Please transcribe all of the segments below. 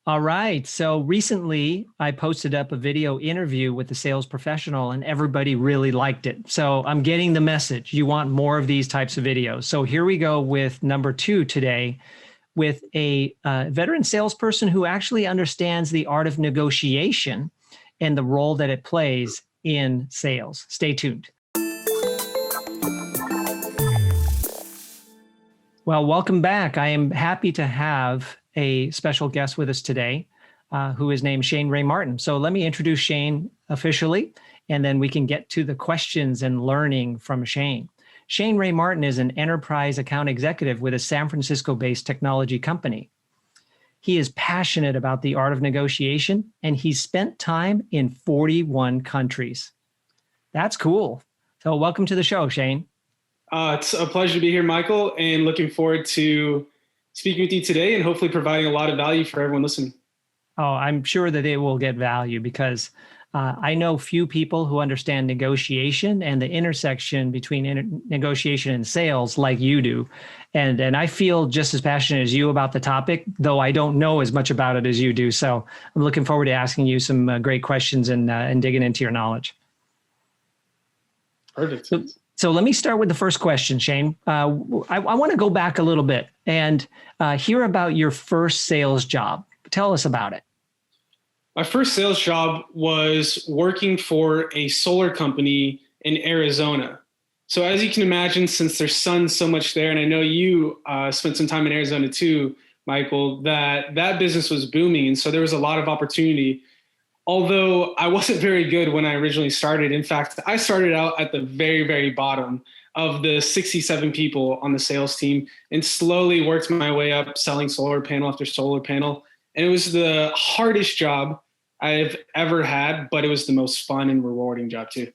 All right. So recently I posted up a video interview with a sales professional and everybody really liked it. So I'm getting the message. You want more of these types of videos. So here we go with number 2 today with a veteran salesperson who actually understands the art of negotiation and the role that it plays in sales. Stay tuned. Well, welcome back. I am happy to have a special guest with us today, who is named Shane Ray Martin. So let me introduce Shane officially, and then we can get to the questions and learning from Shane. Shane Ray Martin is an enterprise account executive with a San Francisco-based technology company. He is passionate about the art of negotiation, and he's spent time in 41 countries. That's cool. So welcome to the show, Shane. It's a pleasure to be here, Michael, and looking forward to speaking with you today and hopefully providing a lot of value for everyone listening. Oh, I'm sure that they will get value because I know few people who understand negotiation and the intersection between negotiation and sales like you do. And I feel just as passionate as you about the topic, though I don't know as much about it as you do. So I'm looking forward to asking you some great questions and digging into your knowledge. Perfect. So let me start with the first question, Shane. I want to go back a little bit and hear about your first sales job. Tell us about it. My first sales job was working for a solar company in Arizona. So as you can imagine, since there's sun so much there, and I know you spent some time in Arizona too, Michael, that business was booming. And so there was a lot of opportunity. Although I wasn't very good when I originally started. In fact, I started out at the very, very bottom of the 67 people on the sales team and slowly worked my way up selling solar panel after solar panel. And it was the hardest job I've ever had, but it was the most fun and rewarding job too.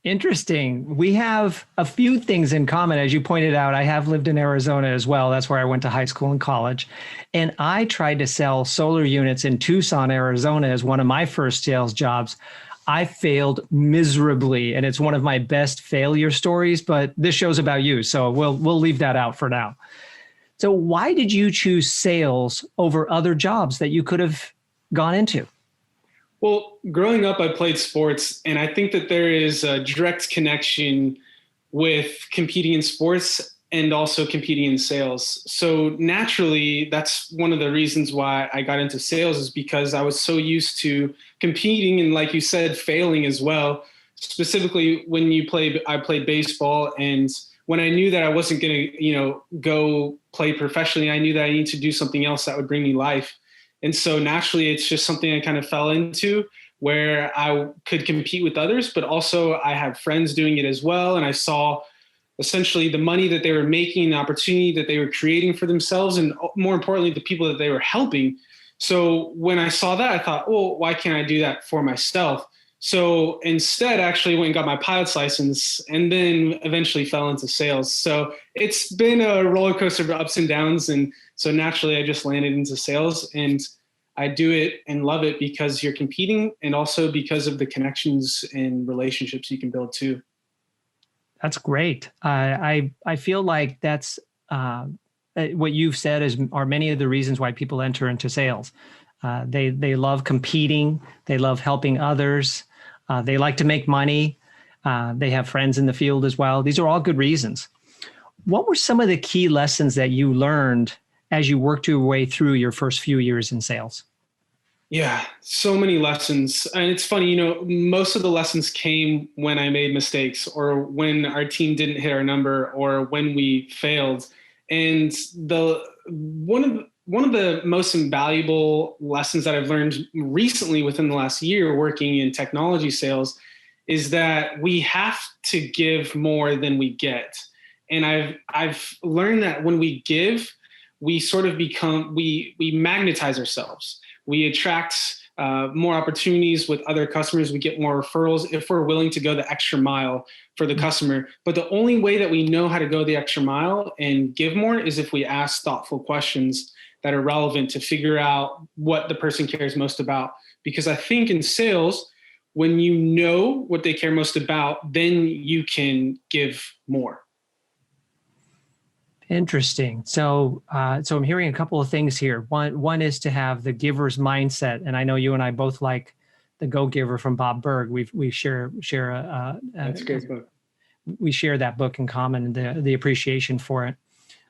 Interesting. We have a few things in common. As you pointed out, I have lived in Arizona as well. That's where I went to high school and college. And I tried to sell solar units in Tucson, Arizona as one of my first sales jobs. I failed miserably, and it's one of my best failure stories, but this show's about you. So we'll leave that out for now. So why did you choose sales over other jobs that you could have gone into? Well, growing up, I played sports, and I think that there is a direct connection with competing in sports and also competing in sales. So naturally, that's one of the reasons why I got into sales, is because I was so used to competing and, like you said, failing as well. Specifically, when I played baseball, and when I knew that I wasn't going to, go play professionally, I knew that I needed to do something else that would bring me life. And so naturally, it's just something I kind of fell into, where I could compete with others, but also I had friends doing it as well. And I saw essentially the money that they were making, the opportunity that they were creating for themselves, and more importantly, the people that they were helping. So when I saw that, I thought, well, why can't I do that for myself? So instead, I actually went and got my pilot's license and then eventually fell into sales. So it's been a roller coaster of ups and downs. And so naturally, I just landed into sales, and I do it and love it because you're competing, and also because of the connections and relationships you can build too. That's great. I feel like that's what you've said are many of the reasons why people enter into sales. They love competing. They love helping others. They like to make money. They have friends in the field as well. These are all good reasons. What were some of the key lessons that you learned as you worked your way through your first few years in sales? Yeah, so many lessons. And it's funny, most of the lessons came when I made mistakes, or when our team didn't hit our number, or when we failed. And one of the most invaluable lessons that I've learned recently within the last year working in technology sales is that we have to give more than we get. And I've learned that when we give, we sort of we magnetize ourselves. We attract more opportunities with other customers. We get more referrals if we're willing to go the extra mile for the customer. But the only way that we know how to go the extra mile and give more is if we ask thoughtful questions that are relevant to figure out what the person cares most about. Because I think in sales, when you know what they care most about, then you can give more. Interesting. So, so I'm hearing a couple of things here. One is to have the giver's mindset, and I know you and I both like the Go Giver from Bob Berg. We share That's a great book. we share that book in common, the appreciation for it.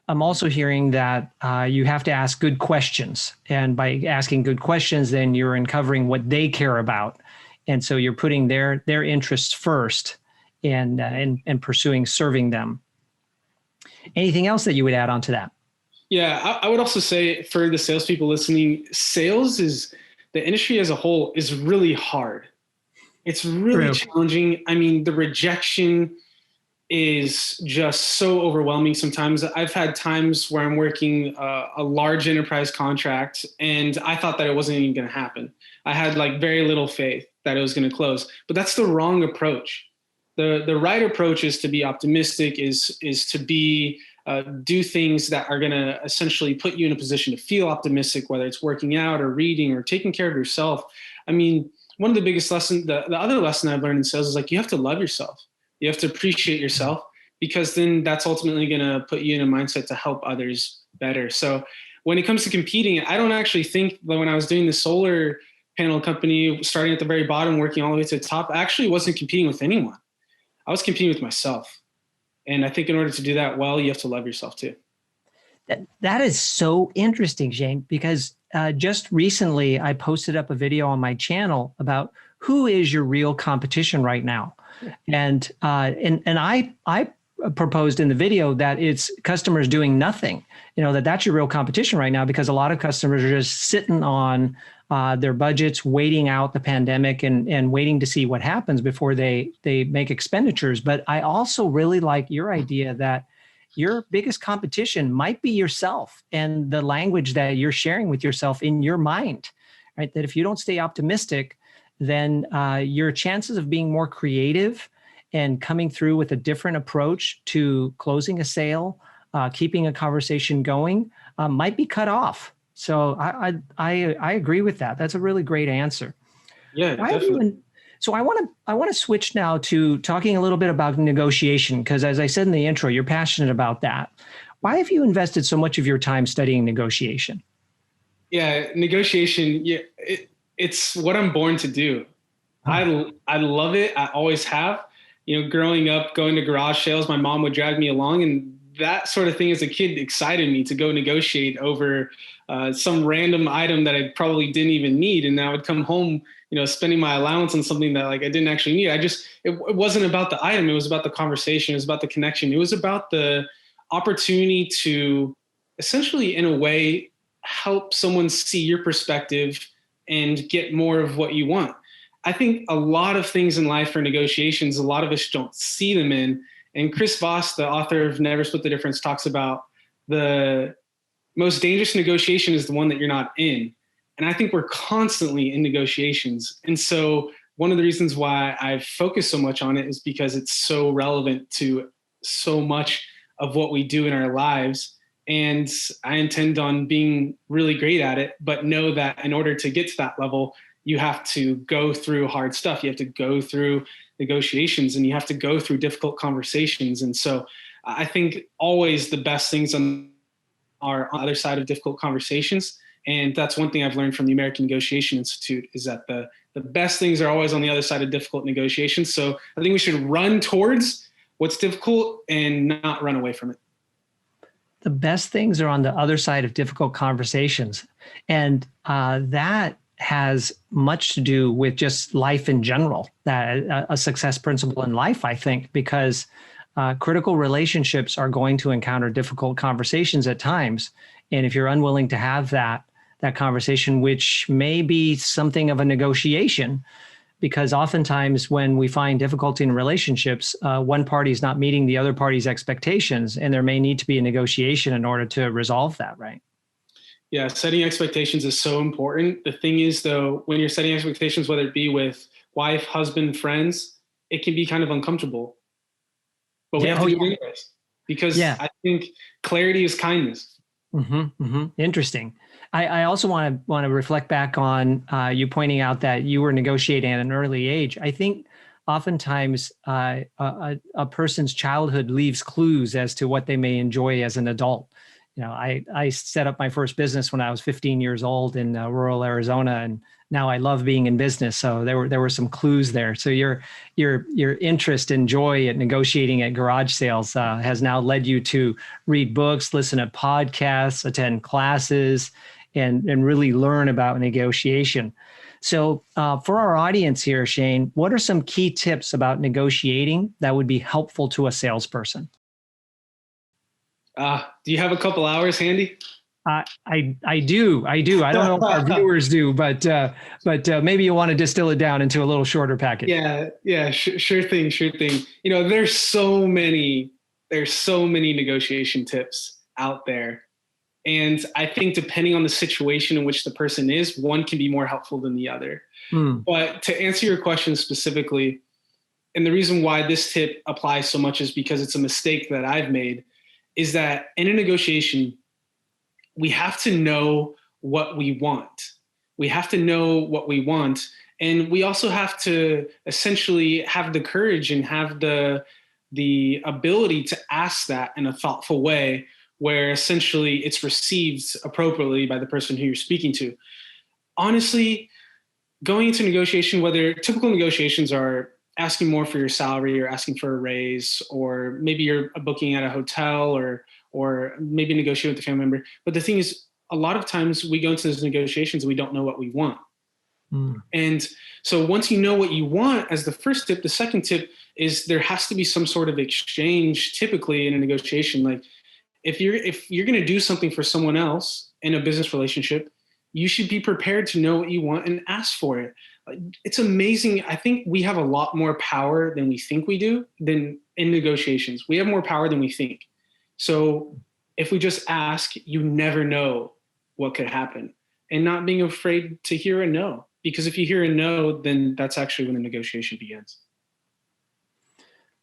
I'm also hearing that you have to ask good questions, and by asking good questions, then you're uncovering what they care about, and so you're putting their interests first, and pursuing serving them. Anything else that you would add on to that? Yeah, I would also say for the salespeople listening, sales is the industry as a whole is really hard. It's really True. challenging. I mean, the rejection is just so overwhelming sometimes. I've had times where I'm working a large enterprise contract and I thought that it wasn't even going to happen. I had like very little faith that it was going to close, but that's the wrong approach. The right approach is to be optimistic, is to be do things that are going to essentially put you in a position to feel optimistic, whether it's working out or reading or taking care of yourself. I mean, one of the biggest lessons, the other lesson I've learned in sales is like, you have to love yourself. You have to appreciate yourself, because then that's ultimately going to put you in a mindset to help others better. So when it comes to competing, I don't actually think that when I was doing the solar panel company, starting at the very bottom, working all the way to the top, I actually wasn't competing with anyone. I was competing with myself. And I think in order to do that well, you have to love yourself too. That is so interesting, Shane, because just recently I posted up a video on my channel about who is your real competition right now. And I proposed in the video that it's customers doing nothing, that's your real competition right now, because a lot of customers are just sitting on their budgets, waiting out the pandemic and waiting to see what happens before they make expenditures. But I also really like your idea that your biggest competition might be yourself and the language that you're sharing with yourself in your mind, right? That if you don't stay optimistic, then your chances of being more creative and coming through with a different approach to closing a sale, keeping a conversation going, might be cut off. So I agree with that. That's a really great answer. Yeah, definitely. So I want to switch now to talking a little bit about negotiation, because as I said in the intro, you're passionate about that. Why have you invested so much of your time studying negotiation? Yeah, negotiation. Yeah, it's what I'm born to do. I love it. I always have. Growing up, going to garage sales, my mom would drag me along, and that sort of thing as a kid excited me to go negotiate over some random item that I probably didn't even need. And I would come home, spending my allowance on something that like I didn't actually need. It wasn't about the item. It was about the conversation. It was about the connection. It was about the opportunity to essentially, in a way, help someone see your perspective and get more of what you want. I think a lot of things in life are negotiations. A lot of us don't see them in. And Chris Voss, the author of Never Split the Difference, talks about the most dangerous negotiation is the one that you're not in. And I think we're constantly in negotiations. And so one of the reasons why I've focused so much on it is because it's so relevant to so much of what we do in our lives. And I intend on being really great at it, but know that in order to get to that level, you have to go through hard stuff. You have to go through negotiations, and you have to go through difficult conversations. And so I think always the best things are on the other side of difficult conversations. And that's one thing I've learned from the American Negotiation Institute, is that the best things are always on the other side of difficult negotiations. So I think we should run towards what's difficult and not run away from it. The best things are on the other side of difficult conversations. And that has much to do with just life in general, that a success principle in life, I think, because critical relationships are going to encounter difficult conversations at times. And if you're unwilling to have that conversation, which may be something of a negotiation, because oftentimes when we find difficulty in relationships, one party is not meeting the other party's expectations, and there may need to be a negotiation in order to resolve that, right? Yeah, setting expectations is so important. The thing is, though, when you're setting expectations, whether it be with wife, husband, friends, it can be kind of uncomfortable. But we have to do it anyways, because I think clarity is kindness. Interesting. I also want to reflect back on you pointing out that you were negotiating at an early age. I think oftentimes a person's childhood leaves clues as to what they may enjoy as an adult. I set up my first business when I was 15 years old in rural Arizona, and now I love being in business. So there were some clues there. So your interest and joy at negotiating at garage sales has now led you to read books, listen to podcasts, attend classes, and really learn about negotiation. So for our audience here, Shane, what are some key tips about negotiating that would be helpful to a salesperson? Do you have a couple hours handy? I do. I don't know if our viewers do, but maybe you want to distill it down into a little shorter package. Yeah, sure thing. There's so many negotiation tips out there. And I think depending on the situation in which the person is, one can be more helpful than the other. But to answer your question specifically, and the reason why this tip applies so much is because it's a mistake that I've made, is that in a negotiation, we have to know what we want. And we also have to essentially have the courage and have the ability to ask that in a thoughtful way, where essentially it's received appropriately by the person who you're speaking to. Honestly, going into negotiation, whether typical negotiations are asking more for your salary or asking for a raise, or maybe you're booking at a hotel or maybe negotiating with a family member. But the thing is, a lot of times we go into those negotiations and we don't know what we want. And so once you know what you want as the first tip, the second tip is there has to be some sort of exchange typically in a negotiation. Like if you're going to do something for someone else in a business relationship, you should be prepared to know what you want and ask for it. It's amazing. I think we have a lot more power than we think we do than in negotiations. We have more power than we think. So if we just ask, you never know what could happen. And not being afraid to hear a no, because if you hear a no, then that's actually when the negotiation begins.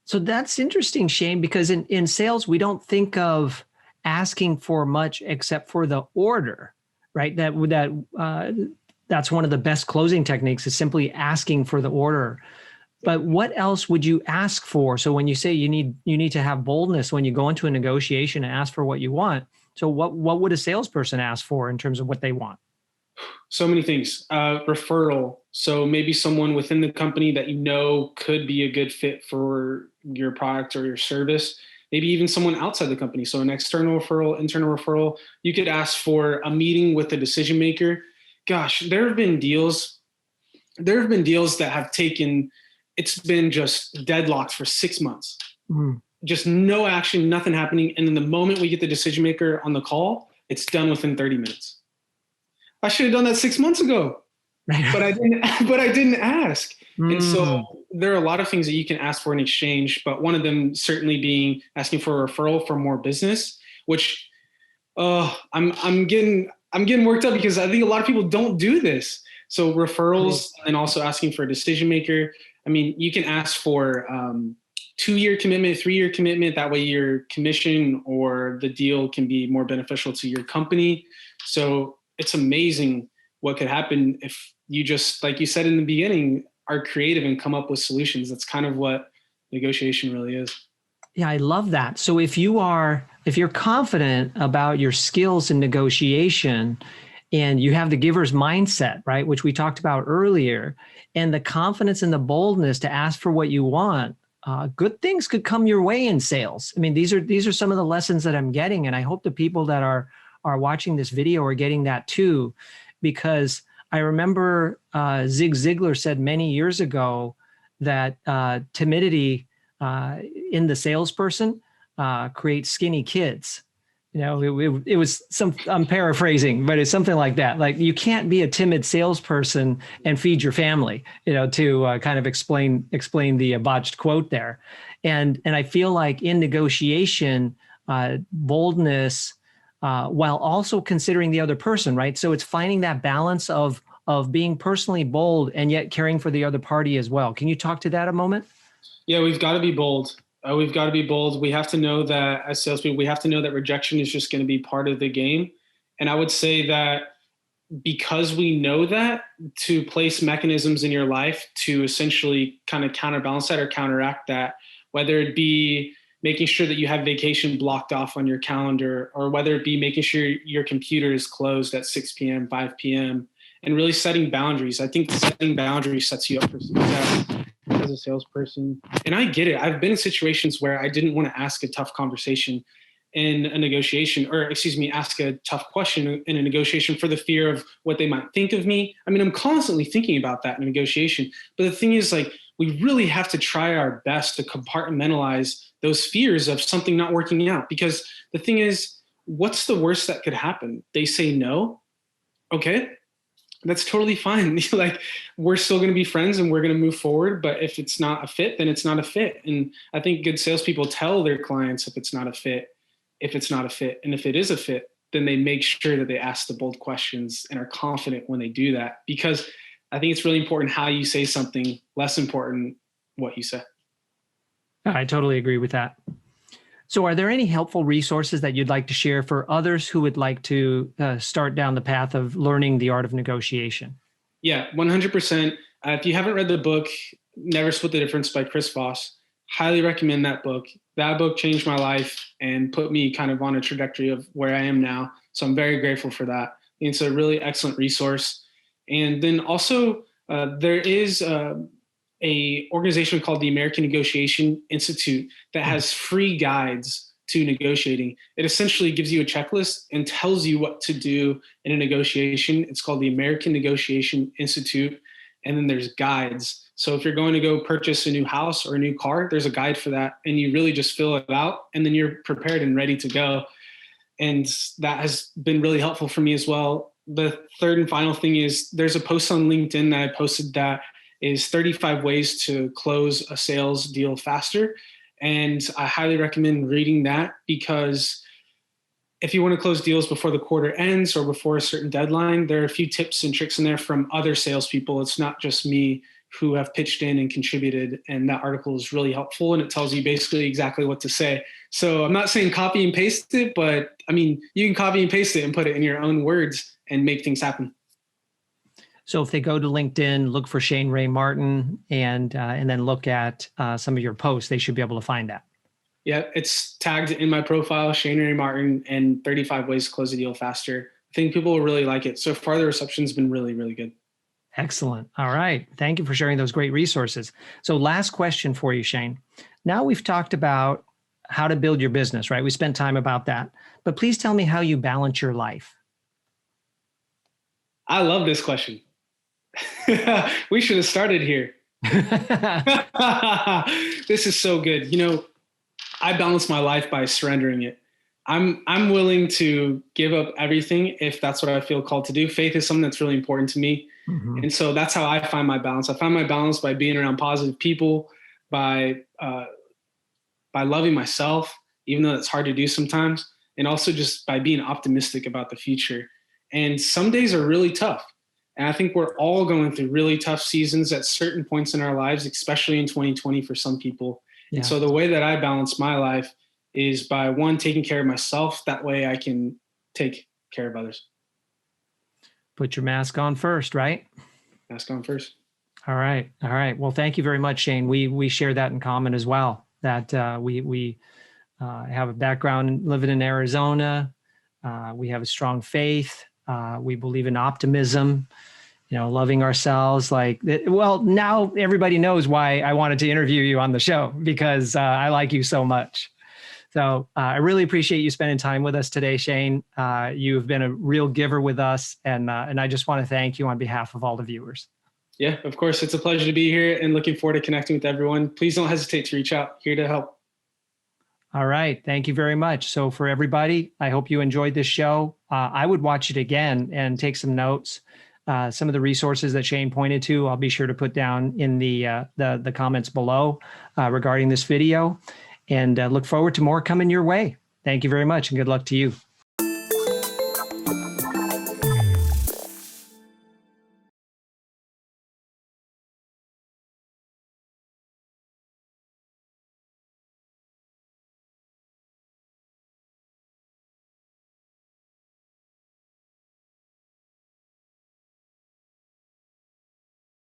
So that's interesting, Shane, because in sales, we don't think of asking for much except for the order, right? That's one of the best closing techniques, is simply asking for the order. But what else would you ask for? So when you say you need to have boldness when you go into a negotiation and ask for what you want, so what would a salesperson ask for in terms of what they want? So many things. Referral. So maybe someone within the company that you know could be a good fit for your product or your service. Maybe even someone outside the company. So an external referral, internal referral. You could ask for a meeting with the decision maker. Gosh, there have been deals that have taken, it's been just deadlocked for 6 months. Just no action, nothing happening. And then the moment we get the decision maker on the call, it's done within 30 minutes. I should have done that 6 months ago, but I didn't ask. And so there are a lot of things that you can ask for in exchange, but one of them certainly being asking for a referral for more business, which I'm getting worked up because I think a lot of people don't do this. So referrals and also asking for a decision maker. I mean, you can ask for 2-year commitment, 3-year commitment. That way your commission or the deal can be more beneficial to your company. So it's amazing what could happen if you just, like you said in the beginning, are creative and come up with solutions. That's kind of what negotiation really is. Yeah, I love that. So if you're confident about your skills in negotiation and you have the giver's mindset, right, which we talked about earlier, and the confidence and the boldness to ask for what you want, good things could come your way in sales. I mean, these are some of the lessons that I'm getting, and I hope the people that are watching this video are getting that too, because I remember Zig Ziglar said many years ago that timidity in the salesperson creates skinny kids. You know, it was I'm paraphrasing, but it's something like that. Like, you can't be a timid salesperson and feed your family, you know, to kind of explain the botched quote there. And I feel like in negotiation, boldness, while also considering the other person, right? So it's finding that balance of being personally bold and yet caring for the other party as well. Can you talk to that a moment? Yeah, we've got to be bold. We've got to be bold. We have to know that as salespeople, we have to know that rejection is just going to be part of the game. And I would say that because we know that, to place mechanisms in your life to essentially kind of counterbalance that or counteract that, whether it be making sure that you have vacation blocked off on your calendar, or whether it be making sure your computer is closed at 6 p.m., 5 p.m., and really setting boundaries. I think setting boundaries sets you up for success as a salesperson. And I get it. I've been in situations where I didn't want to ask a tough conversation in a negotiation, or excuse me, ask a tough question in a negotiation for the fear of what they might think of me. I mean, I'm constantly thinking about that in a negotiation. But the thing is, like, we really have to try our best to compartmentalize those fears of something not working out. Because the thing is, what's the worst that could happen? They say no. Okay, that's totally fine. Like, we're still going to be friends and we're going to move forward. But if it's not a fit, then it's not a fit. And I think good salespeople tell their clients if it's not a fit, if it's not a fit. And if it is a fit, then they make sure that they ask the bold questions and are confident when they do that. Because I think it's really important how you say something, less important what you say. I totally agree with that. So are there any helpful resources that you'd like to share for others who would like to start down the path of learning the art of negotiation? Yeah, 100%. If you haven't read the book, Never Split the Difference by Chris Voss, highly recommend that book. That book changed my life and put me kind of on a trajectory of where I am now. So I'm very grateful for that. It's a really excellent resource. And then also there is a organization called the American Negotiation Institute that has free guides to negotiating. It essentially gives you a checklist and tells you what to do in a negotiation. It's called the American Negotiation Institute. And then there's guides. So if you're going to go purchase a new house or a new car, there's a guide for that. And you really just fill it out and then you're prepared and ready to go. And that has been really helpful for me as well. The third and final thing is there's a post on LinkedIn that I posted that is 35 ways to close a sales deal faster. And I highly recommend reading that, because if you want to close deals before the quarter ends or before a certain deadline, there are a few tips and tricks in there from other salespeople. It's not just me who have pitched in and contributed. And that article is really helpful. And it tells you basically exactly what to say. So I'm not saying copy and paste it, but I mean, you can copy and paste it and put it in your own words and make things happen. So if they go to LinkedIn, look for Shane Ray Martin, and then look at some of your posts, they should be able to find that. Yeah, it's tagged in my profile, Shane Ray Martin, and 35 ways to close a deal faster. I think people will really like it. So far, the reception's been really, really good. Excellent. All right. Thank you for sharing those great resources. So last question for you, Shane. Now we've talked about how to build your business, right? We spent time about that. But please tell me how you balance your life. I love this question. We should have started here. This is so good. You know, I balance my life by surrendering it. I'm willing to give up everything if that's what I feel called to do. Faith is something that's really important to me. Mm-hmm. And so that's how I find my balance. I find my balance by being around positive people, by loving myself, even though it's hard to do sometimes, and also just by being optimistic about the future. And some days are really tough. And I think we're all going through really tough seasons at certain points in our lives, especially in 2020 for some people. Yeah. And so the way that I balance my life is by, one, taking care of myself. That way I can take care of others. Put your mask on first, right? Mask on first. All right. All right. Well, thank you very much, Shane. We share that in common as well, that we have a background living in Arizona. We have a strong faith. We believe in optimism, loving ourselves. Well, now everybody knows why I wanted to interview you on the show, because I like you so much. So I really appreciate you spending time with us today, Shane. You've been a real giver with us, and I just want to thank you on behalf of all the viewers. Yeah, of course. It's a pleasure to be here and looking forward to connecting with everyone. Please don't hesitate to reach out. Here to help. All right. Thank you very much. So for everybody, I hope you enjoyed this show. I would watch it again and take some notes. Some of the resources that Shane pointed to, I'll be sure to put down in the comments below regarding this video, and look forward to more coming your way. Thank you very much, and good luck to you.